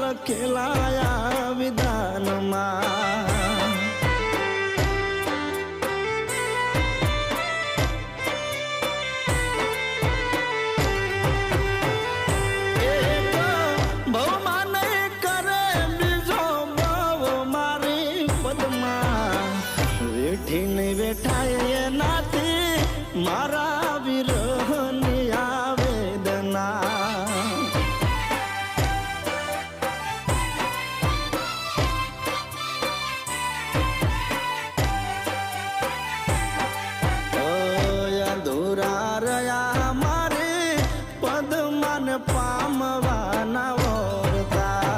લખેલાયા વિધાનમાં એક ભવમાં નહીં કરે બીજો ભવ મારી પદમાં વેઠી નહીં વેઠાય એનાથી મારા